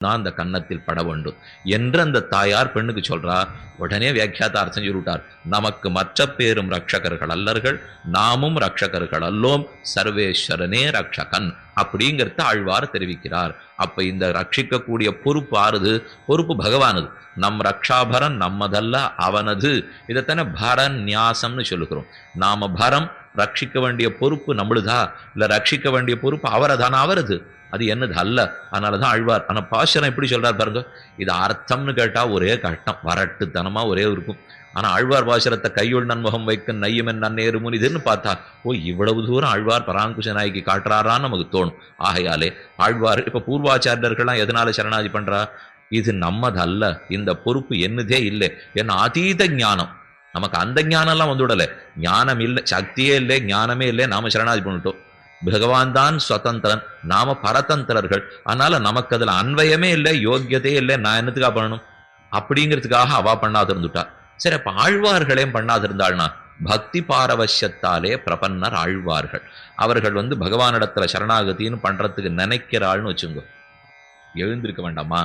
நான் அந்த கன்னத்தில் பட வேண்டும் என்று அந்த தாயார் பெண்ணுக்கு சொல்றா. உடனே வியாக்கியாதார்த்தம் சொல்லிவிட்டார். நமக்கு மற்ற பேரும் ரட்சகர்கள் அல்லர்கள், நாமும் ரட்சகர்கள் அல்லோம், சர்வேஸ்வரனே ரட்சகன் அப்படிங்கிறத ஆழ்வார் தெரிவிக்கிறார். அப்ப இந்த ரட்சிக்கக்கூடிய பொறுப்பு ஆறுது? பொறுப்பு பகவானது. நம் ரக்ஷாபரன் நம்மதல்ல அவனது. இதைத்தானே பரன் நியாசம்னு சொல்லுகிறோம். நாம பரம் ரட்சிக்க வேண்டிய பொறுப்பு நம்மளுதா, இல்ல ரட்சிக்க வேண்டிய பொறுப்பு அவரதான? அவரது. அது என்னது அல்ல. அதனாலதான் ஆழ்வார். ஆனா பாசனம் எப்படி சொல்றார் பாருங்க. இது அர்த்தம்னு கேட்டா ஒரே கஷ்டம், வரட்டுத்தனமா ஒரே இருக்கும். ஆனா ஆழ்வார் பாசுரத்தை கையுள் நன்முகம் வைக்க நையுமென் நன்னேறு முனிதுன்னு பார்த்தா, ஓ இவ்வளவு தூரம் ஆழ்வார் பராங்குஷ நாய்க்கு காட்டுறாரான்னு நமக்கு தோணும். ஆகையாலே ஆழ்வார் இப்ப பூர்வாச்சாரியர்கள்லாம் எதனால சரணாதி பண்றா? இது நம்மதல்ல, இந்த பொறுப்பு என்னதே இல்லை, என்ன அதீத ஞானம். நமக்கு அந்த ஞானம் எல்லாம் வந்து விடல. ஞானம் இல்லை, சக்தியே இல்லை, ஞானமே இல்லை, நாம சரணாதி பண்ணிட்டோம். பகவான் தான் சுதந்திரன், நாம பரதந்திரர்கள். அதனால நமக்கு அதுல அன்வயமே இல்லை, யோக்கியதே இல்லை. நான் என்னத்துக்காக பண்ணணும் அப்படிங்கிறதுக்காக அவா பண்ணாது இருந்துட்டா. சரி, அப்ப ஆழ்வார்களையும் பண்ணாது இருந்தாள்னா, பக்தி பாரவசியத்தாலே பிரபன்னர் ஆழ்வார்கள். அவர்கள் பகவானிடத்துல சரணாகத்தின்னு பண்றதுக்கு நினைக்கிறாள்னு வச்சுங்க. எழுந்திருக்க வேண்டாமா?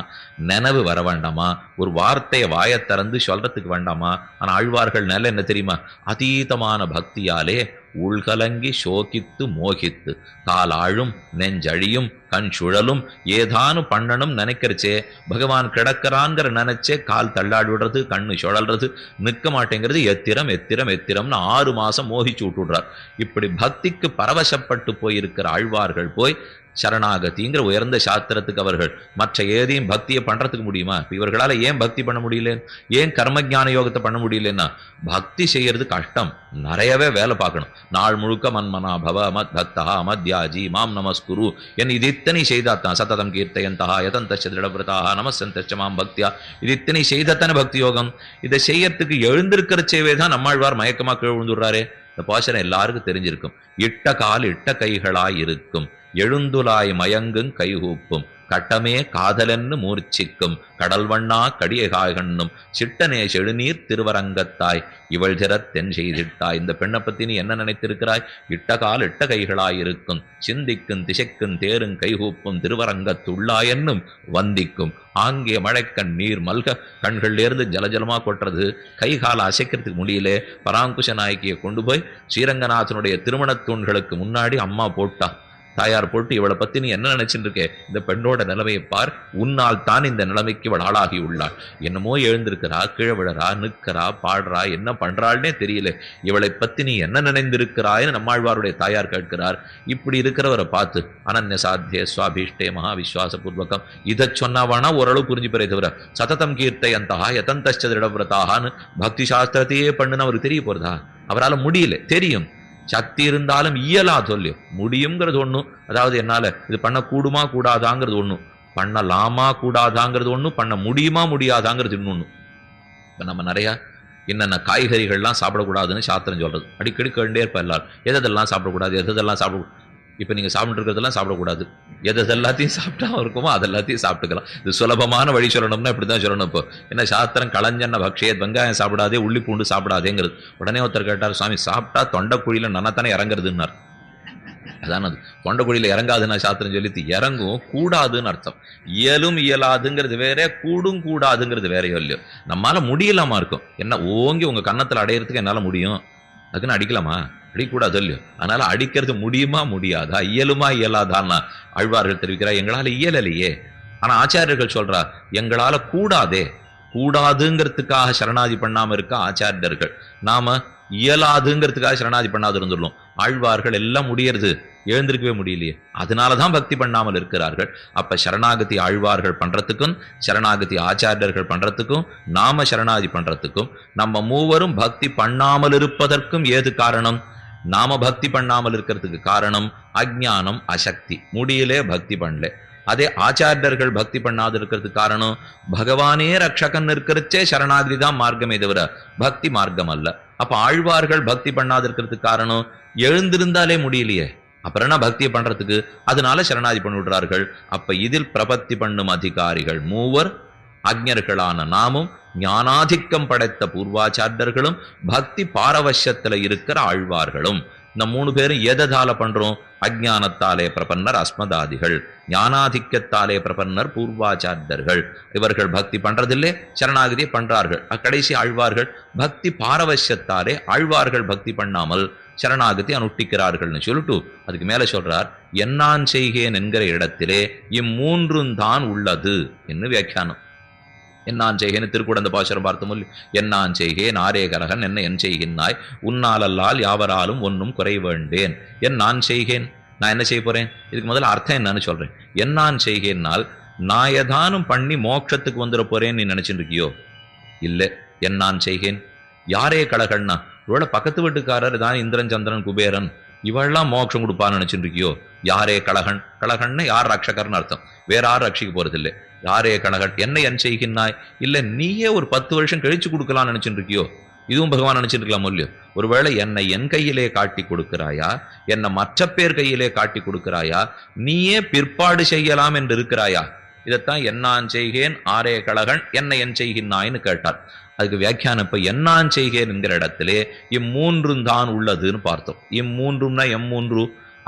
நினைவு வர வேண்டாமா? ஒரு வார்த்தையை வாயை திறந்து சொல்றதுக்கு வேண்டாமா? ஆனா ஆழ்வார்கள் நிலை என்ன தெரியுமா? அதீதமான பக்தியாலே உள்கலங்கி சோகித்து மோகித்து காலாழும் நெஞ்சழியும் கண் சுழலும் ஏதானும் பண்ணணும் நினைக்கிறச்சே, பகவான் கிடக்கிறான்ங்கிற நினைச்சே கால் தள்ளாடி விடுறது, கண்ணு சுழல்றது, நிற்க மாட்டேங்கிறது. எத்திரம் எத்திரம் எத்திரம்னு 6 மாசம் மோகிச்சு விட்டுடுறார். இப்படி பக்திக்கு பரவசப்பட்டு போயிருக்கிற ஆழ்வார்கள் போய் சரணாகதிங்கிற உயர்ந்த சாஸ்திரத்துக்கு அவர்கள் மற்ற ஏதையும் பக்தியை பண்றதுக்கு முடியுமா? இவர்களால ஏன் பக்தி பண்ண முடியல? ஏன் கர்மஜான யோகத்தை பண்ண முடியலன்னா, பக்தி செய்யறது கஷ்டம், நிறையவே வேலை பார்க்கணும். நாள் முழுக்க மன்மனா பவ மத் பக்தா மத்யாஜி மாம் நமஸ்குரு என் இது இத்தனை செய்தாத்தான் சததம் கீர்த்தயந்தா யதந்தச்ச திருடபிரதாக நமசந்தச்ச மாம் பக்தியா. இது இத்தனை செய்தத்தானே பக்தி யோகம். இதை செய்யறதுக்கு எழுந்திருக்கிற சேவை தான் நம்மாழ்வார் மயக்கமா கீழ் விழுந்துடுறாரு. இந்த பாசனம் எல்லாருக்கும் தெரிஞ்சிருக்கும். இட்ட கால் இட்ட கைகளாய் இருக்கும், எழுந்துலாய் மயங்கும் கைகூப்பும், கட்டமே காதலன்னு மூர்ச்சிக்கும், கடல் வண்ணா கடியகாய்கண்ணும், சிட்டனே செழுநீர் திருவரங்கத்தாய் இவள் திறத் தென் செய்திட்டாய். இந்த பெண்ணை பத்தி நீ என்ன நினைத்திருக்கிறாய்? இட்ட கால் இட்ட கைகளாயிருக்கும், சிந்திக்கும் திசைக்கும் தேரும் கைகூப்பும், திருவரங்கத்துள்ளாயன்னும் வந்திக்கும், ஆங்கே மழைக்கண் நீர் மல்க கண்கள்லேருந்து ஜலஜலமா கொட்டுறது, கை கால அசைக்கிறதுக்கு முடியல. பராங்குஷ நாயகியை கொண்டு போய் ஸ்ரீரங்கநாதனுடைய திருமணத் தூண்களுக்கு முன்னாடி அம்மா போட்டா, தாயார் போட்டு, இவளை பத்தி நீ என்ன நினைச்சுட்டு இருக்கே? இந்த பெண்ணோட நிலைமையை பார், உன்னால் தான் இந்த நிலைமைக்கு இவள் ஆளாகி உள்ளாள். என்னமோ எழுந்திருக்கிறா, கீழே விழறா, நிற்கிறா, பாடுறா, என்ன பண்றாள்னே தெரியல. இவளை பத்தி நீ என்ன நினைந்திருக்கிறாய்னு நம்மாழ்வாருடைய தாயார் கேட்கிறார். இப்படி இருக்கிறவரை பார்த்து அனன்ய சாத்திய சுவாபீஷ்டே மகா விஸ்வாச பூர்வகம் இதை சொன்னாவானா ஓரளவு புரிஞ்சு பெற தவிர, சததம் கீர்த்தையந்தா யதந்தஷ்டதிடவிரதான்னு பக்தி சாஸ்திரத்தையே பண்ணுன்னு அவருக்கு தெரிய போறதா? அவரால் முடியல. தெரியும், சக்தி இருந்தாலும் இயலா சொல்லு. முடியுங்கிறது ஒண்ணு, அதாவது என்னால இது பண்ண கூடுமா கூடாதாங்கிறது ஒண்ணு, பண்ணலாமா கூடாதாங்கிறது ஒண்ணு, பண்ண முடியுமா முடியாதாங்கிறது இன்னொன்னு. இப்ப நம்ம நிறைய என்னென்ன காய்கறிகள்லாம் சாப்பிடக்கூடாதுன்னு சாஸ்திரம் சொல்றது அடிக்கடி கேண்டே இருப்ப எல்லாரும். எதெல்லாம் சாப்பிடக்கூடாது, எதெல்லாம் சாப்பிட. இப்ப நீங்க சாப்பிட்டு இருக்கிறதெல்லாம் சாப்பிடக்கூடாது. எது எல்லாத்தையும் சாப்பிட்டா இருக்குமோ அதெல்லாத்தையும் சாப்பிட்டுக்கலாம். இது சுலபமான வழி சொல்லணும்னா இப்படிதான் சொல்லணும். இப்போ என்ன சாஸ்திரம் களஞ்சன்ன பக்ஷே, வெங்காயம் சாப்பிடாதே, உள்ளி பூண்டு சாப்பிடாதேங்கிறது. உடனே ஒருத்தர் கேட்டார், சுவாமி சாப்பிட்டா தொண்டைக்குழியில நன்னத்தானே இறங்குறதுன்னார். அதான் அது தொண்டைக்குழியில இறங்காதுன்னா சாஸ்திரம் சொல்லித்து இறங்கும், கூடாதுன்னு அர்த்தம். இயலும் இயலாதுங்கிறது வேற, கூடும் கூடாதுங்கிறது வேறையோ இல்லையோ. நம்மளால முடியலாமா இருக்கும். என்ன ஓங்கி உங்க கன்னத்துல அடையிறதுக்கு என்னால முடியும், அதுக்குன்னு அடிக்கலாமா? அடிக்கூடாது இல்லையோ. அதனால அடிக்கிறது முடியுமா முடியாதா, இயலுமா இயலாதான்னா ஆழ்வார்கள் தெரிவிக்கிறார், எங்களால இயலலையே. ஆனா ஆச்சாரியர்கள் சொல்றா, எங்களால கூடாதே. கூடாதுங்கிறதுக்காக சரணாதி பண்ணாம இருக்க ஆச்சாரியர்கள். நாம இயலாதுங்கிறதுக்காக சரணாதி பண்ணாது இருந்துள்ளோம். ஆழ்வார்கள் எல்லாம் முடியறது, எழுந்திருக்கவே முடியலையே. அதனாலதான் பக்தி பண்ணாமல் இருக்கிறார்கள். அப்ப சரணாகதி ஆழ்வார்கள் பண்றதுக்கும் சரணாகதி ஆச்சாரியர்கள் பண்றதுக்கும் நாம சரணாதி பண்றதுக்கும் நம்ம மூவரும் பக்தி பண்ணாமல் இருப்பதற்கும் ஏது காரணம்? நாம பக்தி பண்ணாமல் இருக்கிறதுக்கு காரணம் அஜ்ஞானம், அசக்தி. முடியலே, பக்தி பண்ணல. அதே ஆச்சாரியர்கள் பக்தி பண்ணாது இருக்கிறதுக்கு காரணம் பகவானே ரக்ஷகன் இருக்கிறச்சே சரணாகதி தான் மார்க்கமே தவிர பக்தி மார்க்கம் அல்ல. அப்ப ஆழ்வார்கள் பக்தி பண்ணாது இருக்கிறதுக்கு காரணம் எழுந்திருந்தாலே முடியலையே, அப்புறம் என்ன பக்தியை பண்றதுக்கு? அதனால சரணாதி பண்ணிவிடுறார்கள். அப்ப இதில் பிரபத்தி பண்ணும் அதிகாரிகள் மூவர், அக்ஞர்களான நாமும் ஞானாதிக்கம் படைத்த பூர்வாச்சாரியர்களும் பக்தி பாரவசியத்துல இருக்கிற ஆழ்வார்களும். இந்த 3 பேரும் எதால பண்றோம்? அஜ்ஞானத்தாலே பிரபன்னர் அஸ்மதாதிகள், ஞானாதிக்கத்தாலே பிரபன்னர் பூர்வாச்சாரியர்கள். இவர்கள் பக்தி பண்றதில்லை, சரணாகதியை பண்றார்கள். கடைசி ஆழ்வார்கள் பக்தி பாரவசியத்தாலே ஆழ்வார்கள் பக்தி பண்ணாமல் சரணாகதி அனுஷ்டிக்கிறார்கள்னு சொல்லிட்டு அதுக்கு மேல சொல்றார், என்னான் செய்கேன் என்கிற இடத்திலே இம்மூன்றும் தான் உள்ளது என்று வியாக்கியானம். என்னான் செய்கேன்னு திருக்குடந்த பாசுரம் பார்த்தோம். என்னான் செய்கேன் ஆரே கரகன் என்ன என் செய்கின்றாய், உன்னாலல்லால் யாவராலும் ஒன்னும் குறை வேண்டேன். என் நான் செய்கேன், நான் என்ன செய்ய போறேன்? இதுக்கு முதல்ல அர்த்தம் என்னன்னு சொல்றேன். என்னான் செய்கேன்னால் நான் ஏதானும் பண்ணி மோட்சத்துக்கு வந்துட போறேன்னு நீ நினைச்சுட்டு இருக்கியோ? இல்லை. என்னான் செய்கேன் யாரே கழகன்னா, இவளோட பக்கத்து வீட்டுக்காரர் தான் இந்திரன் சந்திரன் குபேரன், இவெல்லாம் மோட்சம் கொடுப்பான்னு நினைச்சுட்டு இருக்கியோ? யாரே கழகன், கழகன்னு யார் ரட்சகர்னு அர்த்தம், வேற யாரும் ரட்சிக்க போறது இல்லை. யாரே கழகன் என்ன என் செய்கின்றாய், இல்ல நீயே ஒரு 10 வருஷம் கழிச்சு கொடுக்கலாம்னு நினைச்சுட்டு இருக்கியோ? இதுவும் பகவான் நினைச்சிட்டு இருக்கலாம் இல்லையோ? ஒருவேளை என்னை என் கையிலே காட்டி கொடுக்கிறாயா, என்னை மற்ற பேர் கையிலே காட்டி கொடுக்கிறாயா, நீயே பிற்பாடு செய்யலாம் என்று இருக்கிறாயா? இதைத்தான் என்னான் செய்கேன் ஆரே கழகன் என்னை என் செய்கின்றாய்ன்னு கேட்டார். அதுக்கு வியாக்கியானம் இப்ப என்னான் செய்கேன் என்கிற இடத்திலே இம்மூன்றும் தான் உள்ளதுன்னு பார்த்தோம். இம்மூன்றும்னா எம்மூன்று?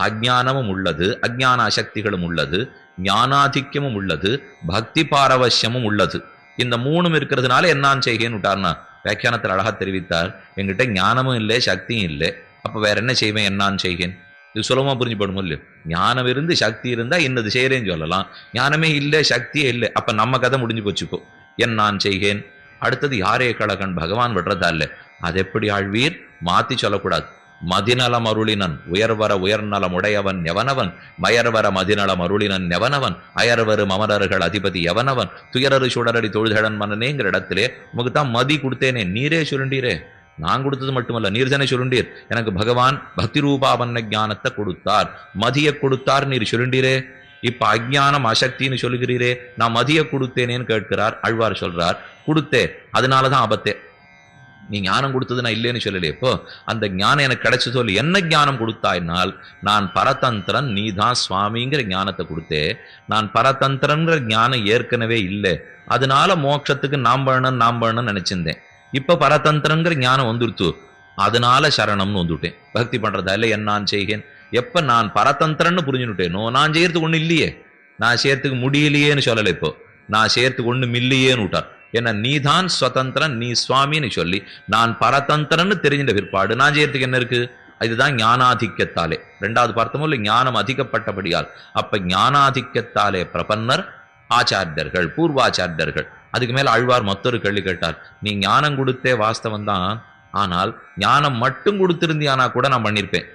அஜ்ஞானமும் உள்ளது, அஜ்ஞான அசக்திகளும் உள்ளது, ஞானாதிக்கியமும் உள்ளது, பக்தி பாரவசியமும் உள்ளது. இந்த 3 இருக்கிறதுனால என்னான் செய்கேன்னு விட்டார்னா வியாக்கியானத்தில் அழகா தெரிவித்தார், என்கிட்ட ஞானமும் இல்லை சக்தியும் இல்லை, அப்ப வேற என்ன செய்வேன்? என்னான் செய்கேன். இது சுலபமா புரிஞ்சுப்படும் இல்லையோ? ஞானம் இருந்து சக்தி இருந்தா இன்னது செய்யறேன்னு சொல்லலாம். ஞானமே இல்லை சக்தியே இல்லை, அப்ப நம்ம கதை முடிஞ்சு போச்சுக்கோ. என்னான் செய்கேன். அடுத்தது யாரே கழகன், பகவான் விடுறதா இல்லை. அது எப்படி ஆழ்வீர்? மாத்தி சொல்லக்கூடாது. மதிநலம் அருளினன் உயர்வர உயர்நலம் உடையவன் எவனவன், மயர்வர மதிநலம் அருளினன் எவனவன், அயர்வரு மமரர்கள் அதிபதி எவனவன், துயரரு சுடரடி தொழுதழன் மன்னனேங்கிற இடத்திலே உமக்கு தான் மதி கொடுத்தேனே, நீரே சுருண்டீரே. நான் கொடுத்தது மட்டுமல்ல, நீர் தானே சுருண்டீர். எனக்கு பகவான் பக்தி ரூபாவன்ன ஞானத்தை கொடுத்தார், மதிய கொடுத்தார், நீர் சுருண்டீரே. இப்ப அஜ்ஞானம் அசக்தின்னு சொல்லுகிறீரே, நான் மதிய கொடுத்தேனேன்னு கேட்கிறார். ஆழ்வார் சொல்றார், கொடுத்தே, அதனாலதான் ஆபத்தே. நீ ஞானம் கொடுத்தது நான் இல்லைன்னு சொல்லலையே. இப்போ அந்த ஞானம் எனக்கு கிடைச்ச சொல்லி என்ன ஞானம் கொடுத்தாயினால், நான் பரதந்திரன் நீ தான் சுவாமிங்கிற ஞானத்தை கொடுத்தே. நான் பரதந்திரங்கிற ஞானம் ஏற்கனவே இல்லை, அதனால மோட்சத்துக்கு நாம் பண்ணணும்னு நினைச்சிருந்தேன். இப்ப பரதந்திரங்கிற ஞானம் வந்துருத்து, அதனால சரணம்னு வந்துட்டேன். பக்தி பண்றதா இல்லை என்னான் செய்கேன். எப்ப நான் பரதந்திரன்னு புரிஞ்சுட்டேனோ, நான் செய்யறதுக்கு ஒண்ணு இல்லையே, நான் செய்யறதுக்கு முடியலையேன்னு சொல்லலை. இப்போ நான் செய்யறதுக்கு ஒண்ணு இல்லையேன்னு விட்டார். என்ன நீதான் சுதந்திரன் நீ சுவாமின்னு சொல்லி நான் பரதந்திரன்னு தெரிஞ்சின்ற பிற்பாடு நான் செய்யறதுக்கு என்ன இருக்கு? இதுதான் ஞானாதிக்கத்தாலே. 2வது பார்த்தோமோ இல்லை, ஞானம் அதிகப்பட்டபடியால். அப்ப ஞானாதிக்கத்தாலே பிரபன்னர் ஆச்சாரியர்கள், பூர்வாச்சாரியர்கள். அதுக்கு மேல ஆழ்வார் மற்றொரு கேள்வி கேட்டார், நீ ஞானம் கொடுத்தே வாஸ்தவம் தான், ஆனால் ஞானம் மட்டும் கொடுத்திருந்தியானா கூட நான் பண்ணிருப்பேன்.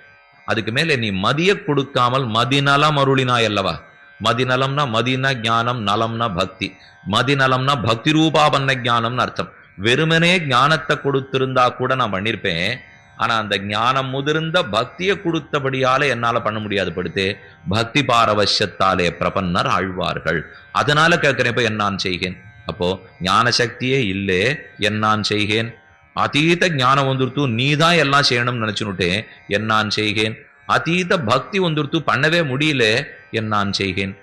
அதுக்கு மேல நீ மதிய கொடுக்காமல் மதிநலம் அருளினாய் அல்லவா? மதிநலம்னா மதினா ஞானம், நலம்னா பக்தி. மதிநலம்னா பக்தி ரூபாபன்ன ஞானம்னு அர்த்தம். வெறுமனே ஞானத்தை கொடுத்திருந்தா கூட நான் பண்ணிருப்பேன். ஆனா அந்த ஞானம் முதிர்ந்த பக்தியை கொடுத்தபடியால என்னால பண்ண முடியாது. படுத்தே பக்தி பாரவசியத்தாலே பிரபன்னர் ஆழ்வார்கள். அதனால கேட்கிறேன், இப்ப என்னான் செய்கேன். அப்போ ஞான சக்தியே இல்லே, என்னான் செய்கேன். அதீத ஞானம் வந்துருத்து, நீதான் எல்லாம் செய்யணும்னு நினைச்சுட்டேன், என்னான் செய்கேன். அதீத பக்தி வந்துருத்து, பண்ணவே முடியல, என்னான் செய்கேன்.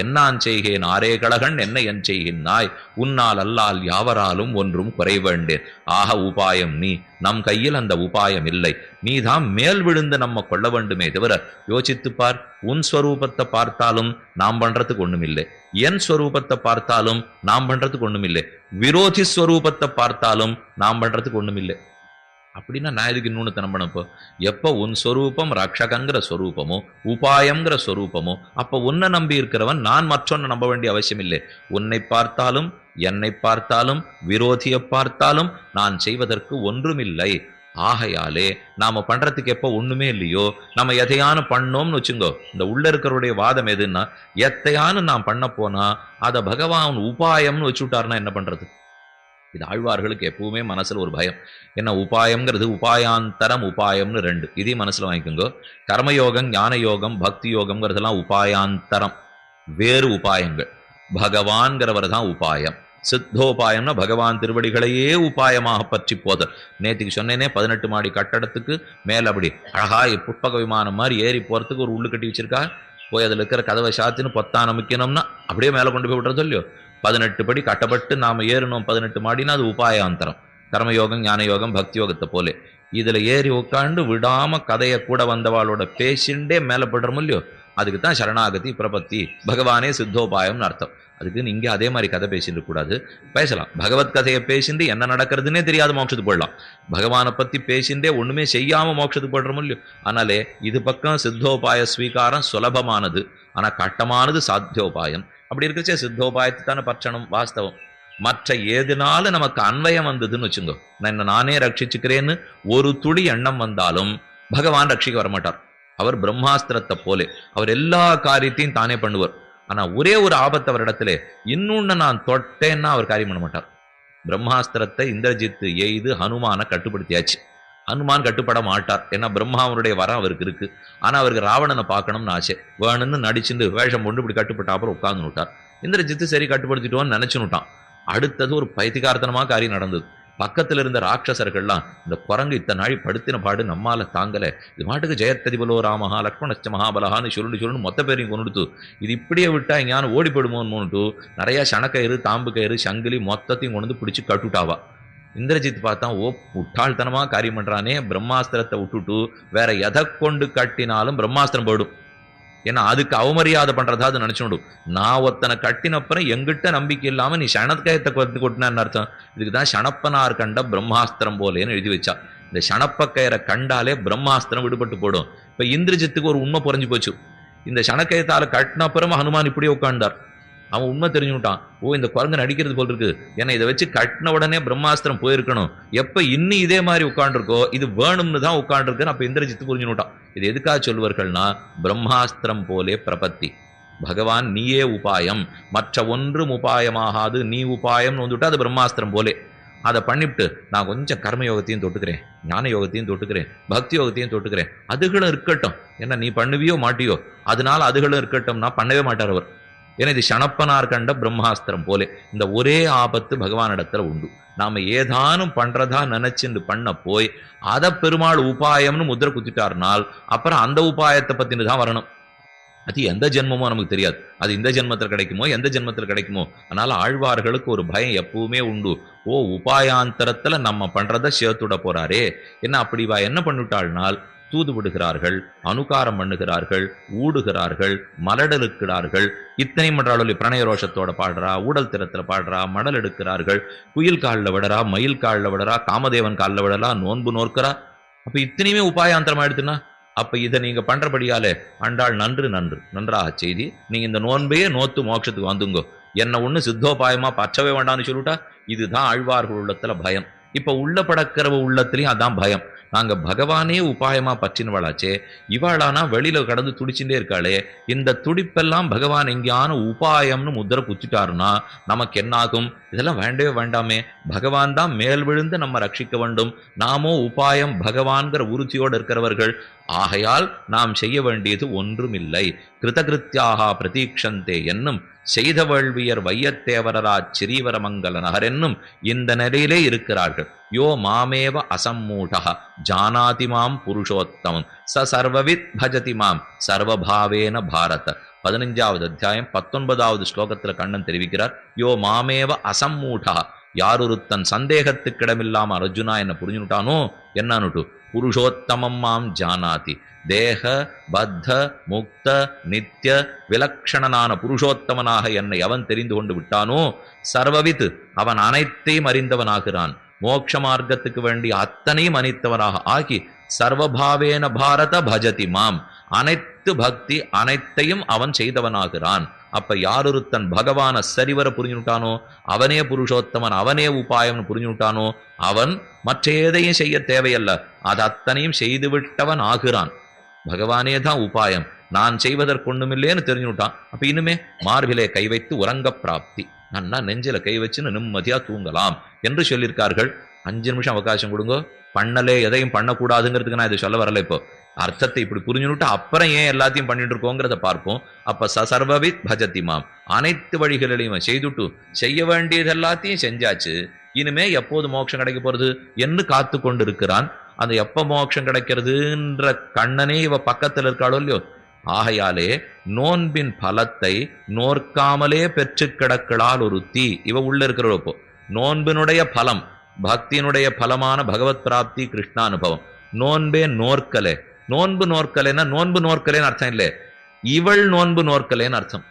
என்னான் செய்கேன் ஆரே கழகன் என்ன என் செய்கின்றாய், உன்னால் அல்லால் யாவராலும் ஒன்றும் குறை வேண்டேன். உபாயம் நீ, நம் கையில் அந்த உபாயம் இல்லை, நீதான் மேல் விழுந்து நம்ம கொள்ள வேண்டுமே தவிர. யோசித்துப்பார், உன் ஸ்வரூபத்தை பார்த்தாலும் நாம் பண்றதுக்கு ஒண்ணுமில்லை, என் ஸ்வரூபத்தை பார்த்தாலும் நாம் பண்றதுக்கு ஒண்ணுமில்லை, விரோதி ஸ்வரூபத்தை பார்த்தாலும் நாம் பண்றதுக்கு ஒண்ணுமில்லை. அப்படின்னா நான் இதுக்கு இன்னொன்னு நம்பணும்ப்போ, எப்போ உன் ஸ்வரூபம் ரக்ஷகங்கிற ஸ்வரூபமோ உபாயங்கிற ஸ்வரூபமோ, அப்போ உன்னை நம்பி இருக்கிறவன் நான் மற்றொன்னு நம்ப வேண்டிய அவசியம் இல்லை. உன்னை பார்த்தாலும் என்னை பார்த்தாலும் விரோதியை பார்த்தாலும் நான் செய்வதற்கு ஒன்றுமில்லை. ஆகையாலே நாம பண்றதுக்கு எப்போ ஒண்ணுமே இல்லையோ, நம்ம எதையான பண்ணோம்னு வச்சுங்கோ. இந்த உள்ள இருக்கிறவருடைய வாதம் எதுன்னா, எத்தையானு நான் பண்ண போனா அதை பகவான் உபாயம்னு வச்சுட்டாருன்னா என்ன பண்றது? இது ஆழ்வார்களுக்கு எப்பவுமே மனசுல ஒரு பயம். என்ன உபாயம்ங்கிறது, உபாயாந்தரம் உபாயம்னு 2, இதையும் மனசுல வாங்கிக்கோங்க. கர்மயோகம் ஞான யோகம் பக்தி யோகம்ங்கிறதெல்லாம் உபாயாந்தரம், வேறு உபாயங்கள். பகவான்கிறவர் தான் உபாயம். சித்தோபாயம்னா பகவான் திருவடிகளையே உபாயமாக பற்றி போதல். நேற்றுக்கு சொன்னேனே, 18 மாடி கட்டடத்துக்கு மேல அப்படி அழகா புஷ்பக விமானம் மாதிரி ஏறி போறதுக்கு ஒரு உள்ளு கட்டி வச்சிருக்கா. போய் அதில் இருக்கிற கதவை சாத்தின்னு பொத்தான அமைக்கணும்னா அப்படியே மேலே கொண்டு போய் விட்டுறது இல்லையோ. 18 படி கட்டப்பட்டு நாம ஏறணும் 18 மாடினா அது உபாயாந்தரம். கர்மயோகம் ஞான யோகம் பக்தி யோகத்தை போலே இதுல ஏறி உட்காந்து விடாம கதையை கூட வந்தவாளோட பேசிண்டே மேல படுறோம் இல்லையோ, அதுக்கு தான் சரணாகதி பிரபத்தி, பகவானே சித்தோபாயம்னு அர்த்தம். அதுக்குன்னு இங்கே அதே மாதிரி கதை பேசிட்டு கூடாது. பேசலாம், பகவத் கதையை பேசிட்டு என்ன நடக்கிறதுனே தெரியாத மோட்சத்துக்கு போயிடலாம். பகவானை பத்தி பேசிண்டே ஒண்ணுமே செய்யாம மோட்சத்துக்கு போடுறோம் இல்லையோ. ஆனாலே இது பக்கம் சித்தோபாய ஸ்வீகாரம் சுலபமானது, ஆனா கட்டமானது சாத்தியோபாயம். அப்படி இருக்கிறச்சே சித்தோபாயத்தை தானே பட்சணம் வாஸ்தவம். மற்ற ஏதுனாலும் நமக்கு அன்வயம் வந்ததுன்னு வச்சுங்கோ, நான் நானே ரட்சிச்சுக்கிறேன்னு ஒரு துளி எண்ணம் வந்தாலும் பகவான் ரட்சிக்க வரமாட்டார். அவர் பிரம்மாஸ்திரத்தை போலே அவர் எல்லா காரியத்தையும் தானே பண்ணுவார். ஆனா ஒரே ஒரு ஆபத்து அவரிடத்துல, இன்னொன்னு நான் தொட்டேன்னா அவர் காரியம் பண்ண மாட்டார். பிரம்மாஸ்திரத்தை இந்திரஜித்து எய்து ஹனுமானை கட்டுப்படுத்தியாச்சு. ஹனுமான் கட்டுப்பட மாட்டார், ஏன்னா பிரம்மாவனுடைய வரம் அவருக்கு இருக்கு. ஆனா அவருக்கு ராவணனை பார்க்கணும்னு ஆசை, வேணும்னு நடிச்சுட்டு வேஷம் கொண்டு இப்படி கட்டுப்பட்ட அப்புறம் உட்கார்ந்து விட்டார். இந்திரஜித்து சரி கட்டுப்படுத்திட்டோன்னு நினைச்சுட்டான். அடுத்தது ஒரு பைத்திகார்த்தனமா காரியம் நடந்தது. பக்கத்துல இருந்த ராட்சசர்கள்லாம், இந்த குரங்கு இத்தனை நாள் படுத்தின பாடு நம்மால தாங்கல, இது மாட்டுக்கு ஜெயத்ததிபலோ ராமஹா லக்ஷ்மணஸ்ட மகாபலஹான்னு சொல்லு மொத்த பேரையும் கொண்டுடுத்து, இது இப்படியே விட்டா எங்கேயானு ஓடி போயிடுமோன்னு நிறைய சணக்கயிறு தாம்பு கயிறு சங்கிலி மொத்தத்தையும் கொண்டு வந்து பிடிச்சி கட்டுட்டாவா. இந்திரஜித் பார்த்தா, ஓ முட்டாள்தனமா காரியம் பண்றானே, பிரம்மாஸ்திரத்தை விட்டுட்டு வேற எதை கொண்டு கட்டினாலும் பிரம்மாஸ்திரம் போயிடும். ஏன்னா அதுக்கு அவமரியாதை பண்றதா அது நினைச்சுடும். நான் ஒத்தனை கட்டினப்புறம் எங்கிட்ட நம்பிக்கை இல்லாம நீ சணக்கயத்தை கொட்டினான்னு அர்த்தம். இதுக்குதான் சணப்பனார் கண்ட பிரம்மாஸ்திரம் போலேன்னு எழுதி வச்சா. இந்த சணப்ப கயிறை கண்டாலே பிரம்மாஸ்திரம் விடுபட்டு போடும். இப்ப இந்திரஜித்துக்கு ஒரு உண்மை புரிஞ்சு போச்சு. இந்த சணக்கயத்தால கட்டினப்புறமா ஹனுமான் இப்படியே உட்கார்ந்தார். அவன் உண்மை தெரிஞ்சுட்டான், ஓ இந்த குரங்கு நடிக்கிறது போல் இருக்கு, ஏன்னா இதை வச்சு கட்டின உடனே பிரம்மாஸ்திரம் போயிருக்கணும், எப்ப இன்னும் இதே மாதிரி உட்காந்துருக்கோ இது வேணும்னு தான் உட்காந்துருக்குன்னு அப்ப இந்திரஜித்து புரிஞ்சுட்டான். இது எதுக்காக சொல்வார்கள்னா, பிரம்மாஸ்திரம் போலே பிரபத்தி, பகவான் நீயே உபாயம், மற்ற ஒன்றும் உபாயமாகாது, நீ உபாயம்னு வந்துட்டா அது பிரம்மாஸ்திரம் போலே. அதை பண்ணிவிட்டு நான் கொஞ்சம் கர்மயோகத்தையும் தொட்டுக்கிறேன், ஞான யோகத்தையும் தொட்டுக்கிறேன், பக்தி யோகத்தையும் தொட்டுக்கிறேன், அதுகளும் இருக்கட்டும், ஏன்னா நீ பண்ணுவியோ மாட்டியோ அதனால அதுகளும் இருக்கட்டும்னா பண்ணவே மாட்டார் அவர். ஏன்னா இது சணப்பனார் கண்ட பிரம்மாஸ்திரம் போலே. இந்த ஒரே ஆபத்து பகவானிடத்துல உண்டு. நாம ஏதானும் பண்றதா நினைச்சுட்டு பண்ண போய் அதை பெருமாள் உபாயம்னு முத்திரை குத்திட்டார்னால் அப்புறம் அந்த உபாயத்தை பத்தினு தான் வரணும். அது எந்த ஜென்மமோ நமக்கு தெரியாது, அது இந்த ஜென்மத்தில் கிடைக்குமோ எந்த ஜென்மத்தில் கிடைக்குமோ. அதனால ஆழ்வார்களுக்கு ஒரு பயம் எப்பவுமே உண்டு, ஓ உபாயாந்தரத்துல நம்ம பண்றதை சேர்த்துட போறாரே. என்ன அப்படி என்ன பண்ணிவிட்டாள்னால் தூது விடுகிறார்கள், அனுகாரம் பண்ணுகிறார்கள், ஊடுகிறார்கள், மலடெடுக்கிறார்கள், இத்தனை மன்றாளொலி பிரணய ரோஷத்தோட பாடுறா, ஊடல் திறத்துல பாடுறா, மடல் எடுக்கிறார்கள், குயில் காலில் விடறா, மயில் காலில் விடறா, காமதேவன் காலில் விடலா, நோன்பு நோக்கிறா. அப்ப இத்தனையுமே உபாயாந்தரம் ஆயிடுதுன்னா அப்ப இதை நீங்க பண்றபடியாலே ஆண்டாள் நன்று நன்று நன்றாக செய்தி, நீங்க இந்த நோன்பையே நோத்து மோட்சத்துக்கு வந்துங்கோ, என்ன ஒண்ணு சித்தோபாயமா பற்றவே வேண்டாம்னு சொல்லிட்டா. இதுதான் ஆழ்வார்கள் உள்ளத்துல பயம். இப்ப உள்ள படக்கிறவ உள்ளத்திலையும் அதான் பயம். நாங்க பகவானே உபாயமா பற்றினவளாச்சே, இவாளானா வெளியில கடந்து துடிச்சுட்டே இருக்காளே, இந்த துடிப்பெல்லாம் பகவான் எங்கேயான உபாயம்னு முத்திரை குத்திட்டாருன்னா நமக்கு என்னாகும்? இதெல்லாம் வேண்டவே வேண்டாமே, பகவான் தான் மேல் விழுந்து நம்ம ரட்சிக்க வேண்டும், நாமோ உபாயம் பகவான்கிற உறுதியோடு இருக்கிறவர்கள். ஆகையால் நாம் செய்ய வேண்டியது ஒன்றுமில்லை. கிருதகிருத்தியாக பிரதீக்ஷந்தே என்னும் செய்த வேள்வியர் வையத்தேவரரா சிறீவரமங்கல நகர் என்னும் இந்த நிலையிலே இருக்கிறார்கள். யோ மாமேவ அசம்மூடா ஜானாதி மாம் புருஷோத்தமம் ச சர்வவித் பஜதி மாம் சர்வபாவேன பாரத. 15வது அத்தியாயம் 19வது ஸ்லோகத்துல கண்ணன் தெரிவிக்கிறார், யோ மாமேவ அசம்மூடா, யாரொருத்தன் சந்தேகத்துக்கிடமில்லாம அர்ஜுனா என்ன புரிஞ்சுட்டானோ என்னன்னுட்டு, புருஷோத்தமம் மாம் ஜானாதி, தேக பத்த முக்த நித்திய விலக்ஷணனான புருஷோத்தமனாக என்னை அவன் தெரிந்து கொண்டு விட்டானோ, சர்வவித் அவன் அனைத்தையும் அறிந்தவனாகிறான், மோட்ச மார்க்கத்துக்கு வேண்டிய அத்தனையும் அனித்தவனாக ஆகி சர்வபாவேன பாரத பஜதி மாம், அனைத்து பக்தி அனைத்தையும் அவன் செய்தவனாகிறான். அப்ப யாரொருத்தன் பகவான சரிவர புரிஞ்சுட்டானோ, அவனே புருஷோத்தமன், அவனே உபாயம்னு புரிஞ்சுட்டானோ, அவன் மற்ற எதையும் செய்ய தேவையல்ல, அது அத்தனையும் செய்துவிட்டவன் ஆகிறான். பகவானே தான் உபாயம், நான் செய்வதற்கொண்ணுமில்லேன்னு தெரிஞ்சுட்டான். அப்ப இனிமே மார்பிலே கை வைத்து உறங்க பிராப்தி, நன்னா நெஞ்சில கை வச்சுன்னு நிம்மதியா தூங்கலாம் என்று சொல்லியிருக்கார்கள். 5 நிமிஷம் அவகாசம் கொடுங்க, பண்ணலே எதையும் பண்ணக்கூடாதுங்கிறதுக்கு நான் இதை சொல்ல வரல. இப்போ அர்த்தத்தை இப்படி புரிஞ்சுட்டு அப்புறம் ஏன் எல்லாத்தையும் பண்ணிட்டு இருக்கோங்கிறத பார்ப்போம். அப்ப சர்வவித் பஜதி மாம், அனைத்து வழிகளிலையும் செய்துட்டு செய்ய வேண்டியது எல்லாத்தையும் செஞ்சாச்சு, இனிமே எப்போது மோட்சம் கிடைக்க போறது என்று காத்து கொண்டு இருக்கிறான். அந்த எப்ப மோட்சம் கிடைக்கிறதுன்ற கண்ணனே இவ பக்கத்தில் இருக்காளோ இல்லையோ. ஆகையாலே நோன்பின் பலத்தை நோர்க்காமலே பெற்று கிடக்கலால் ஒரு தீ இவ உள்ள இருக்கிறப்போ, நோன்பினுடைய பலம் பக்தியினுடைய பலமான பகவத் பிராப்தி கிருஷ்ணானுபவம். நோன்பே நோர்க்கலே. நோன்பு நோர்க்கலைன்னா நோன்பு நோர்க்கலேன்னு அர்த்தம் இல்லை, இவள் நோன்பு நோர்க்கலேன்னு அர்த்தம்.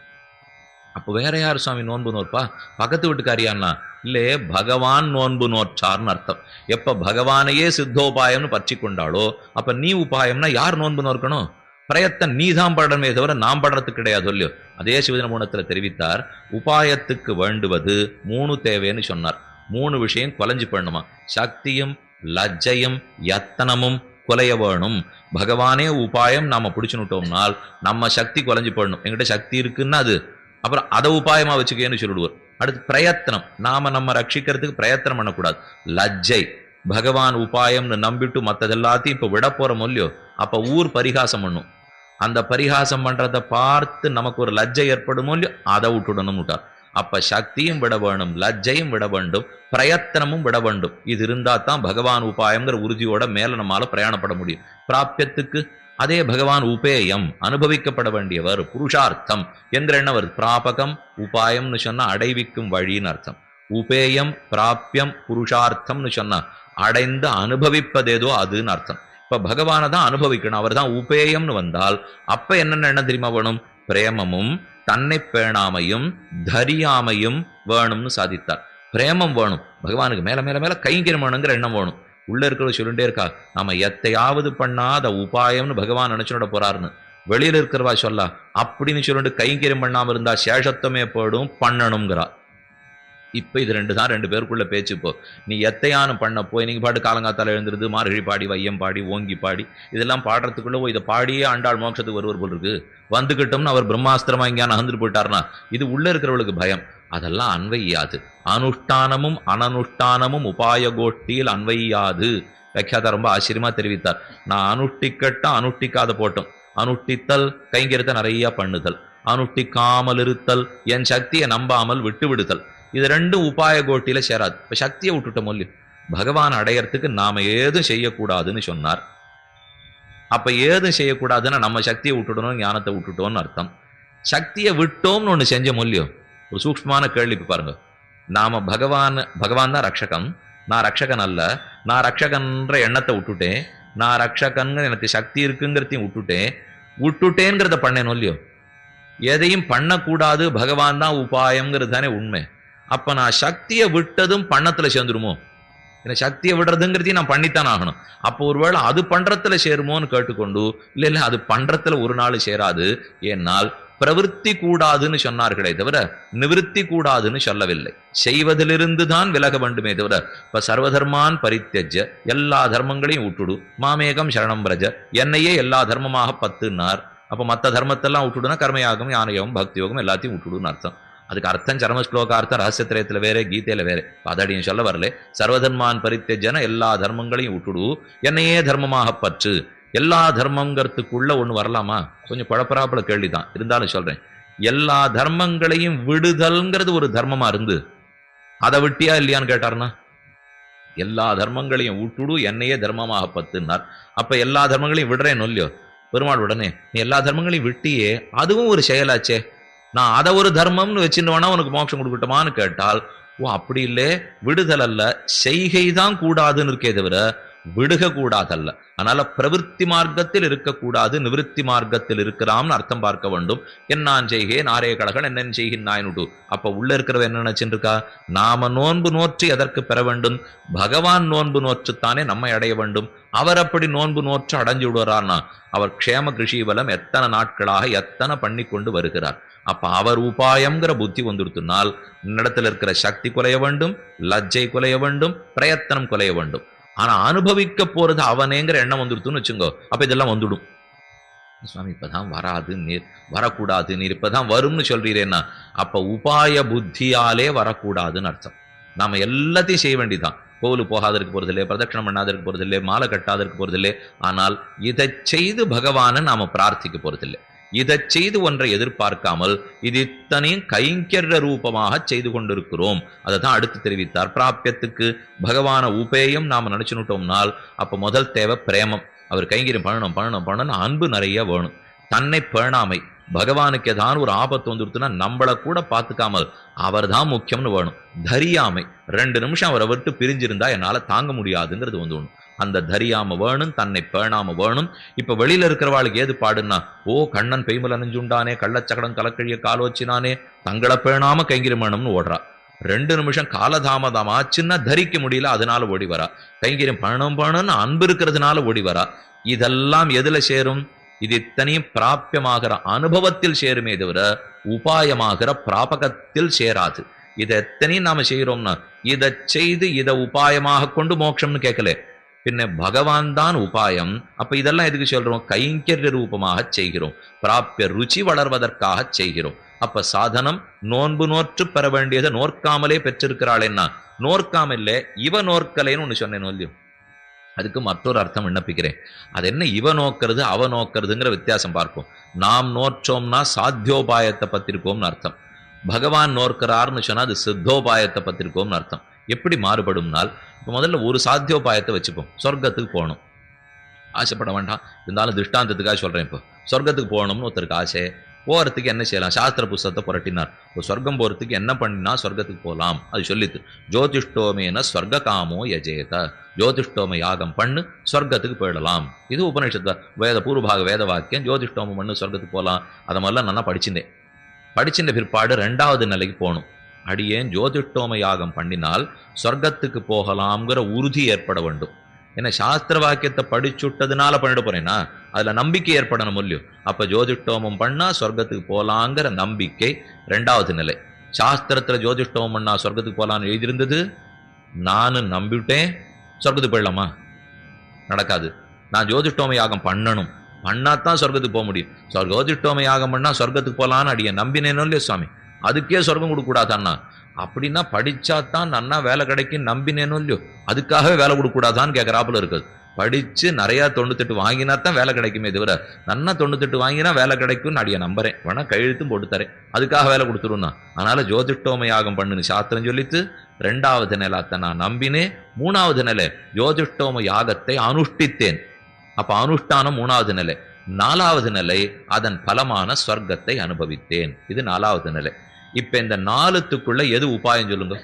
அப்போ வேற யார் சுவாமி நோன்பு நோற்பா? பக்கத்து வீட்டுக்காரியான்னா இல்லே, பகவான் நோன்பு நோற்றார்னு அர்த்தம். எப்ப பகவானையே சித்தோபாயம்னு பற்றி கொண்டாலோ அப்ப நீ உபாயம்னா யார் நோன்பு நோக்கணும்? பிரயத்தன் நீ தான் படணுமே தவிர நாம் படுறதுக்கு கிடையாது இல்லையோ. அதே சிவஜன மூலத்தில் தெரிவித்தார், உபாயத்துக்கு வேண்டுவது 3 தேவைன்னு சொன்னார். 3 விஷயம் குலைஞ்சு பண்ணுமா. சக்தியும் லஜ்ஜையும் யத்தனமும் குலைய வேணும். பகவானே உபாயம் நாம பிடிச்சுனுட்டோம்னால் நம்ம சக்தி குலைஞ்சு போடணும். எங்கிட்ட சக்தி இருக்குன்னா அது அப்புறம் அதை உபாயமா வச்சுக்கேன்னு சொல்லிடுவார். அடுத்து பிரயத்தனம், நாம நம்ம ரட்சிக்கிறதுக்கு பிரயத்தனம் பண்ணக்கூடாது. லஜ்ஜை, பகவான் உபாயம்னு நம்பிட்டு மற்றதெல்லாத்தையும் இப்ப விட போற மொழியோ அப்ப ஊர் பரிகாசம் பண்ணும். அந்த பரிகாசம் பண்றதை பார்த்து நமக்கு ஒரு லஜ்ஜை ஏற்படும் இல்லையோ அதை விட்டுடணும் விட்டார். அப்ப சக்தியும் விட வேணும், லஜ்ஜையும் விட வேண்டும், பிரயத்தனமும் விட வேண்டும். இது இருந்தா தான் பகவான் உபாயம்ங்கிற உறுதியோட மேல நம்மால பிரயாணப்பட முடியும். பிராபியத்துக்கு அதே பகவான் உபேயம், அனுபவிக்கப்பட வேண்டியவர், புருஷார்த்தம் என்கிற என்ன வருது. பிராபகம் உபாயம்னு சொன்னா அடைவிக்கும் வழின்னு அர்த்தம். உபேயம் பிராபியம் புருஷார்த்தம்னு சொன்னா அடைந்து அனுபவிப்பதேதோ அதுன்னு அர்த்தம். இப்ப பகவானை தான் அனுபவிக்கணும், அவர் தான் உபேயம்னு வந்தால் அப்ப என்னென்ன என்ன தெரியுமா வேணும்? பிரேமமும் தன்னை பேணாமையும் தரியாமையும் வேணும்னு சாதித்தார். பிரேமம் வேணும், பகவானுக்கு மேல மேல மேல கைங்கரியம் வேணுங்கிற எண்ணம் வேணும். உள்ள இருக்கிறவங்க சொல்லிட்டே இருக்கா, நாம எத்தையாவது பண்ணாத உபாயம்னு பகவான் நினைச்சுட போறாருன்னு. வெளியில இருக்கிறவா சொல்ல அப்படின்னு சொல்லிட்டு கைங்கரியம் பண்ணாம இருந்தா சேஷத்துவமே போடும், பண்ணணுங்கிறா. இப்ப இது 2 தான் 2 பேருக்குள்ள பேச்சு. இப்போ நீ எத்தையானு பண்ண போய் நீங்க பாட்டு காலங்காத்தால எழுந்திருது மார்கழி பாடி வையம் பாடி ஓங்கி பாடி இதெல்லாம் பாடுறதுக்குள்ள இதை பாடியே ஆண்டாள் மோட்சத்துக்கு வருவர் போல் இருக்கு. வந்துகிட்டோம்னு அவர் பிரம்மாஸ்திரமா இங்கே நகர்ந்துட்டு போயிட்டார்னா இது உள்ள இருக்கிறவளுக்கு பயம். அதெல்லாம் அன்வையாது. அனுஷ்டானமும் அனனுஷ்டானமும் உபாய கோஷ்டியில் அன்வையாது. வியாக்கியாதா ரொம்ப ஆச்சரியமா தெரிவித்தார். நான் அனுஷ்டிக்கட்டும் அனுஷ்டிக்காத போட்டோம். அனுஷ்டித்தல் கைங்கரியத்தை நிறைய பண்ணுதல், அனுஷ்டிக்காமல் இருத்தல் என் சக்தியை நம்பாமல் விட்டு விடுதல், இது 2 உபாய கோட்டியில சேராது. இப்ப சக்தியை விட்டுட்டோம் இல்லையோ, பகவான் அடையறதுக்கு நாம ஏதும் செய்யக்கூடாதுன்னு சொன்னார். அப்ப ஏதும் செய்யக்கூடாதுன்னா நம்ம சக்தியை விட்டுடணும், ஞானத்தை விட்டுட்டோம்னு அர்த்தம். சக்தியை விட்டோம்னு ஒண்ணு செஞ்ச மொழியோ. ஒரு சூக்ஷ்மமான கேள்வி பாருங்க. நாம பகவான் தான் ரக்ஷகன், நான் ரக்ஷகன் அல்ல, நான் ரக்ஷகன்ற எண்ணத்தை விட்டுட்டேன், நான் ரக்ஷகன் எனக்கு சக்தி இருக்குங்கிறதையும் விட்டுட்டேங்கிறத பண்ணேன் இல்லையோ. எதையும் பண்ணக்கூடாது, பகவான் தான் உபாயம்ங்கிறது தானே உண்மை. அப்ப நான் சக்தியை விட்டதும் பண்ணத்துல சேர்ந்துருமோ? ஏன்னா சக்தியை விடுறதுங்கிறதையும் நான் பண்ணித்தான் ஆகணும். அப்போ ஒருவேளை அது பண்றதுல சேருமோன்னு கேட்டுக்கொண்டு இல்ல அது பண்றதுல ஒரு நாள் சேராது. ஏன்னால் பிரவிற்த்தி கூடாதுன்னு சொன்னார்களே தவிர நிவிருத்தி கூடாதுன்னு சொல்லவில்லை. செய்வதிலிருந்து தான் விலக வேண்டுமே தவிர இப்ப சர்வதர்மான் பரித்தியஜ, எல்லா தர்மங்களையும் விட்டுடு, மாமேகம் சரணம் பிரஜ, என்னையே எல்லா தர்மமாக பத்துனார். அப்ப மற்ற தர்மத்தெல்லாம் விட்டுடுனா கர்மயாகம் ஞானயோகம் பக்தியோகம் எல்லாத்தையும் விட்டுடுன்னு அர்த்தம். அதுக்கு அர்த்தம் சரம ஸ்லோகார்த்தம் ரகசியத்திரயத்துல வேற கீதையில வேற. அதடியும் சொல்ல வரல. சர்வதர்மான் பரித்தியஜன, எல்லா தர்மங்களையும் விட்டுடு, என்னையே தர்மமாக பற்று. எல்லா தர்மங்கிறதுக்குள்ள ஒண்ணு வரலாமா? கொஞ்சம் குழப்பறாப்புல கேள்விதான், இருந்தாலும் சொல்றேன். எல்லா தர்மங்களையும் விடுதல்ங்கிறது ஒரு தர்மமா இருந்து அதை விட்டியா இல்லையான்னு கேட்டாருன்னா, எல்லா தர்மங்களையும் விட்டுடு என்னையே தர்மமாக பத்துனார். அப்ப எல்லா தர்மங்களையும் விடுறேன்னு இல்லையோ. பெருமாள் உடனே நீ எல்லா தர்மங்களையும் விட்டியே, அதுவும் ஒரு செயலாச்சே, நான் அதை ஒரு தர்மம்னு வச்சுருவேனா உனக்கு மோட்சம் கொடுக்கட்டுமான்னு கேட்டால், ஓ அப்படி இல்லை, விடுதல் அல்ல செய்கைதான் கூடாதுன்னு இருக்கே தவிர விடுக கூடாதல்ல. அதனால பிரவிற்த்தி மார்க்கத்தில் இருக்கக்கூடாது, நிவிருத்தி மார்க்கத்தில் இருக்கிறாம்னு அர்த்தம் பார்க்க வேண்டும். என்னான் செய்கே நாரே கழகன் என்னென்ன செய்கின்றாயினுட்டு. அப்ப உள்ள இருக்கிறவ என்ன நினைச்சுட்டு இருக்கா, நாம நோன்பு நோற்று எதற்கு பெற வேண்டும்? பகவான் நோன்பு நோற்றுத்தானே நம்மை அடைய வேண்டும். அவர் அப்படி நோன்பு நோற்று அடைஞ்சு விடுறார்னா அவர் க்ஷேம கிருஷிவலம் எத்தனை நாட்களாக எத்தனை பண்ணி கொண்டு வருகிறார். அப்ப அவர் உபாயம்ங்கிற புத்தி வந்துடுத்துனால் இடத்துல இருக்கிற சக்தி குலைய வேண்டும், லஜ்ஜை குலைய வேண்டும், பிரயத்தனம் குலைய வேண்டும். ஆனா அனுபவிக்க போறது அவனேங்கிற எண்ணம் வந்துடுத்துன்னு வச்சுங்கோ, அப்ப இதெல்லாம் வந்துடும். சுவாமி இப்பதான் வராது நீர், வரக்கூடாது நீர், இப்பதான் வரும்னு சொல்றீரேன்னா அப்ப உபாய புத்தியாலே வரக்கூடாதுன்னு அர்த்தம். நாம எல்லாத்தையும் செய்ய வேண்டியதான். கோவிலுக்கு போகாதற்கு போறதில்லை, பிரதட்சணம் பண்ணாதற்கு போறதில்லை, மாலை கட்டாதற்கு போறதில்லை. ஆனால் இதை செய்து பகவானை நாம பிரார்த்திக்க போறதில்லை. இதை செய்து ஒன்றை எதிர்பார்க்காமல் இது இத்தனையும் கைங்கர்ய ரூபமாக செய்து கொண்டிருக்கிறோம். அதை தான் அடுத்து தெரிவித்தார். பிராபியத்துக்கு பகவான உபேயம் நாம நினைச்சுட்டோம்னால் அப்ப முதல் தேவை பிரேமம். அவர் கைங்கரியம் பண்ணணும் பண்ணணும் பண்ணணும், அன்பு நிறைய வேணும். தன்னை பேணாமை, பகவானுக்கு ஏதாவது ஒரு ஆபத்து வந்துருத்துன்னா நம்மளை கூட பார்த்துக்காமல் அவர் தான் முக்கியம்னு வேணும். தரியாமை, 2 நிமிஷம் அவரை விட்டு பிரிஞ்சிருந்தா என்னால தாங்க முடியாதுங்கிறது வந்து ஒண்ணு. அந்த தரியாம வேணும், தன்னை பேணாம வேணும். இப்ப வெளியில இருக்கிறவாளுக்கு ஏது பாடுன்னா, ஓ கண்ணன் பெய்மல் அணிஞ்சுண்டானே, கள்ளச்சகடம் கலக்கழிய காலோச்சினானே, தங்களை பேணாம கைங்கிரி வேணும்னு ஓடுறா. 2 நிமிஷம் காலதாமதம் ஆச்சுன்னா தரிக்க முடியல, அதனால ஓடி வரா. கைங்கரியம் பண்ணணும்னு அன்பு இருக்கிறதுனால ஓடி வரா. இதெல்லாம் எதுல சேரும்? இது இத்தனையும் பிராபியமாகிற அனுபவத்தில் சேருமே தவிர உபாயமாகிற பிராபகத்தில் சேராது. இதை எத்தனையும் நாம செய்யறோம்னா, இதை செய்து இதை உபாயமாக கொண்டு மோட்சம்னு கேட்கல, பின்ன பகவான் தான் உபாயம். அப்ப இதெல்லாம் எதுக்கு சொல்றோம்? கைங்கரிய ரூபமாக செய்கிறோம், பிராபிய ருச்சி வளர்வதற்காக செய்கிறோம். அப்ப சாதனம் நோன்பு நோற்று பெற வேண்டியதை நோற்காமலே பெற்றிருக்கிறாளேன்னா, நோற்காமல்ல இவ நோற்கலைன்னு ஒண்ணு சொன்னேன் இல்லையோ, அதுக்கு மற்றொரு அர்த்தம் விண்ணப்பிக்கிறேன். அது என்ன இவ நோக்கிறது அவ நோக்கிறதுங்கிற வித்தியாசம் பார்ப்போம். நாம் நோற்றோம்னா சாத்தியோபாயத்தை பத்திருக்கோம்னு அர்த்தம், பகவான் நோக்கிறார்னு சொன்னா அது சித்தோபாயத்தை பத்திருக்கோம்னு அர்த்தம். எப்படி மாறுபடும்னால், இப்போ முதல்ல ஒரு சாத்தியோபாயத்தை வச்சுப்போம். சொர்க்கத்துக்கு போகணும், ஆசைப்பட வேண்டாம், இருந்தாலும் திருஷ்டாந்தத்துக்காக சொல்றேன். இப்போ சொர்க்கத்துக்கு போகணும்னு ஒருத்தருக்கு ஆசை, போகிறதுக்கு என்ன செய்யலாம்? சாஸ்திர புஸ்தகத்தை புரட்டினார். இப்போ சொர்க்கம் போகிறதுக்கு என்ன பண்ணினா சொர்க்கத்துக்கு போகலாம் அது சொல்லித்து. ஜோதிஷ்டோமேன ஸ்வர்க காமோ யஜேத, ஜோதிஷ்டோம யாகம் பண்ணு சொர்க்கத்துக்கு போயிடலாம். இது உபநிஷத்து வேத பூர்வபாக வேத வாக்கியம். ஜோதிஷ்டோமம் பண்ணு சொர்க்கத்துக்கு போகலாம். அதை மாதிரிலாம் நல்லா படிச்சிருந்த பிற்பாடு 2வது நிலைக்கு போகணும். அடியேன் ஜோதிஷ்டோம யாகம் பண்ணினால் சொர்க்கத்துக்கு போகலாம்ங்கிற உறுதி ஏற்பட வேண்டும். ஏன்னா சாஸ்திர வாக்கியத்தை படிச்சுட்டதுனால பண்ணிட போறேன்னா அதுல நம்பிக்கை ஏற்படணும் இல்லையோ. அப்ப ஜோதிஷ்டோமம் பண்ணா சொர்க்கத்துக்கு போலாங்கிற நம்பிக்கை 2வது நிலை. சாஸ்திரத்துல ஜோதிஷ்டோமம் பண்ணா சொர்க்கத்துக்கு போலான்னு எழுதியிருந்தது, நானும் நம்பிவிட்டேன், சொர்க்கத்துக்கு போயிடலாமா? நடக்காது. நான் ஜோதிஷ்டோம யாகம் பண்ணணும், பண்ணாதான் சொர்க்கத்துக்கு போக முடியும். ஜோதிஷ்டோம யாகம் பண்ணா சொர்க்கத்துக்கு போலான்னு அடிய நம்பினேனோ இல்லையோ சுவாமி, அதுக்கே சொர்க்கம் கொடுக்க கூடாதான்னா? அப்படின்னா படிச்சாதான் நன்னா வேலை கிடைக்கும் நம்பினேனோ இல்லையோ, அதுக்காகவே வேலை கொடுக்க கூடாதான்னு கேட்கறாப்புல இருக்குது. படிச்சு நிறைய 98 வாங்கினா தான் வேலை கிடைக்குமே தவிர, நன்னா 98 வாங்கினா வேலை கிடைக்கும்னு அடிய நம்புறேன், வேணா கையெழுத்தும் போட்டு தரேன், அதுக்காக வேலை கொடுத்துருன்னா. அதனால ஜோதிஷ்டோம யாகம் பண்ணுன்னு சாஸ்திரம் சொல்லித்து 2வது நிலை அத்தை நான் நம்பினேன். 3வது நிலை ஜோதிஷ்டோம யாகத்தை அனுஷ்டித்தேன். அப்ப அனுஷ்டானம் 3வது நிலை. 4வது நிலை அதன் பலமான ஸ்வர்க்கத்தை அனுபவித்தேன். இது 4வது நிலை. இப்ப இந்த 4த்துக்குள்ள எது உபாயம் சொல்லுங்க?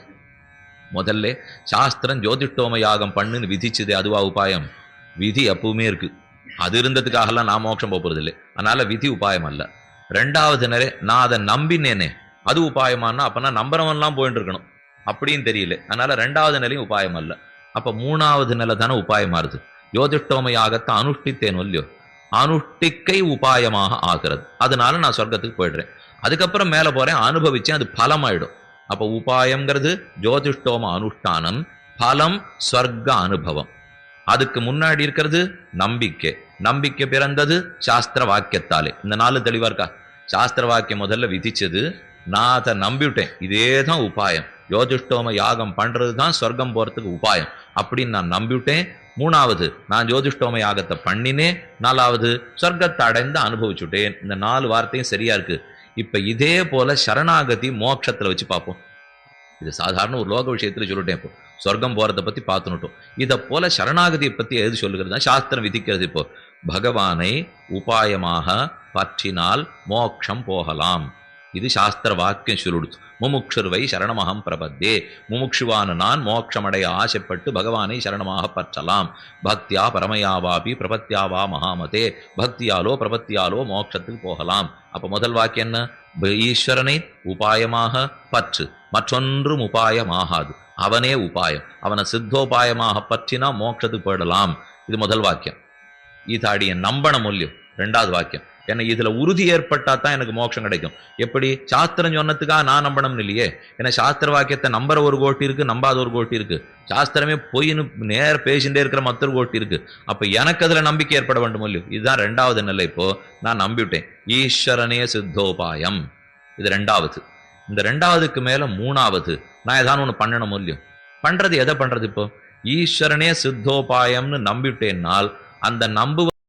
முதல்ல சாஸ்திரம் ஜோதிஷ்டோம யாகம் பண்ணுன்னு விதிச்சது, அதுவா உபாயம்? விதி எப்பவுமே இருக்கு, அது இருந்ததுக்காகலாம் நான் மோட்சம் போறது இல்லை, அதனால விதி உபாயம் அல்ல. 2வது நிலை நான் அதை நம்பினேனே, அது உபாயமானா அப்பனா நம்புறவன்லாம் போயிட்டு இருக்கணும் அப்படின்னு தெரியல, அதனால 2வது நிலையும் உபாயம் அல்ல. அப்ப 3வது நிலை தானே உபாயமாறுது. ஜோதிஷ்டோம யாகத்தை அனுஷ்டித்தேன் இல்லையோ, அனுஷ்டிக்கை உபாயமாக ஆகிறது, அதனால நான் சொர்க்கத்துக்கு போயிடுறேன். அதுக்கப்புறம் மேல போறேன், அனுபவிச்சேன், அது பலமாயிடும். அப்ப உபாயம்ங்கிறது ஜோதிஷ்டோம அனுஷ்டானம், பலம் ஸ்வர்க்க அனுபவம். அதுக்கு முன்னாடி இருக்கிறது நம்பிக்கை. நம்பிக்கை பிறந்தது சாஸ்திர வாக்கியத்தாலே. இந்த 4 தெளிவா இருக்கா? சாஸ்திர வாக்கியம் முதல்ல விதிச்சது, நான் அதை நம்பிவிட்டேன், இதேதான் உபாயம், ஜோதிஷ்டோம யாகம் பண்றதுதான் சொர்க்கம் போறதுக்கு உபாயம் அப்படின்னு நான் நம்பிவிட்டேன். 3வது நான் ஜோதிஷ்டோம யாகத்தை பண்ணினேன். 4வது சொர்க்கத்தை அடைந்து அனுபவிச்சுட்டேன். இந்த 4 வார்த்தையும் சரியா இருக்கு. இப்ப இதே போல சரணாகதி மோட்சத்துல வச்சு பார்ப்போம். இது சாதாரண ஒரு லோக விஷயத்துல சொல்லிட்டேன். இப்போ சொர்க்கம் போறதை பத்தி பார்த்துனுட்டோம். இதை போல சரணாகதியை பத்தி எது சொல்லுகிறது? சாஸ்திரம் விதிக்கிறது. இப்போ பகவானை உபாயமாக பற்றினால் மோட்சம் போகலாம், இது சாஸ்திர வாக்கியம் சொல்லிடுச்சு. முமுக்ஷுர்வை சரணமகம் பிரபத்தே, முமுக்ஷுவான நான் மோட்சமடைய ஆசைப்பட்டு பகவானை சரணமாக பற்றலாம். பக்தியா பரமயாவாபி பிரபத்தியாவா மகாமதே, பக்தியாலோ பிரபத்தியாலோ மோட்சத்துக்கு போகலாம். அப்ப முதல் வாக்கியம் என்ன? ஈஸ்வரனை உபாயமாக பற்று, மற்றொன்றும் உபாயமாகாது, அவனே உபாயம், அவனை சித்தோபாயமாக பற்றினா மோட்சத்துக்கு போயிடலாம். இது முதல் வாக்கியம். இதாடிய நம்பன மூல்யம் 2வது வாக்கியம். ஏன்னா இதுல உறுதி ஏற்பட்டா தான் எனக்கு மோட்சம் கிடைக்கும். எப்படி? சாஸ்திரம் சொன்னதுக்காக நான் நம்பணும்னு இல்லையே. ஏன்னா சாஸ்திர வாக்கியத்தை நம்புற ஒரு கோட்டி இருக்கு, நம்பாத ஒரு கோட்டி இருக்கு. சாஸ்திரமே பொய்னு நேர பேசிட்டே இருக்கிற மற்றொரு கோட்டி இருக்கு. அப்ப எனக்கு அதுல நம்பிக்கை ஏற்பட வேண்டும் இல்லையோ. இதுதான் 2வது நிலை. இப்போ நான் நம்பிவிட்டேன், ஈஸ்வரனே சித்தோபாயம், இது 2வது. இந்த 2வதுக்கு மேல 3வது நான் ஏதாவது ஒண்ணு பண்ணணும் இல்லையோ. பண்றது எதை பண்றது? இப்போ ஈஸ்வரனே சித்தோபாயம்னு நம்பிவிட்டேன்னால் அந்த நம்புவ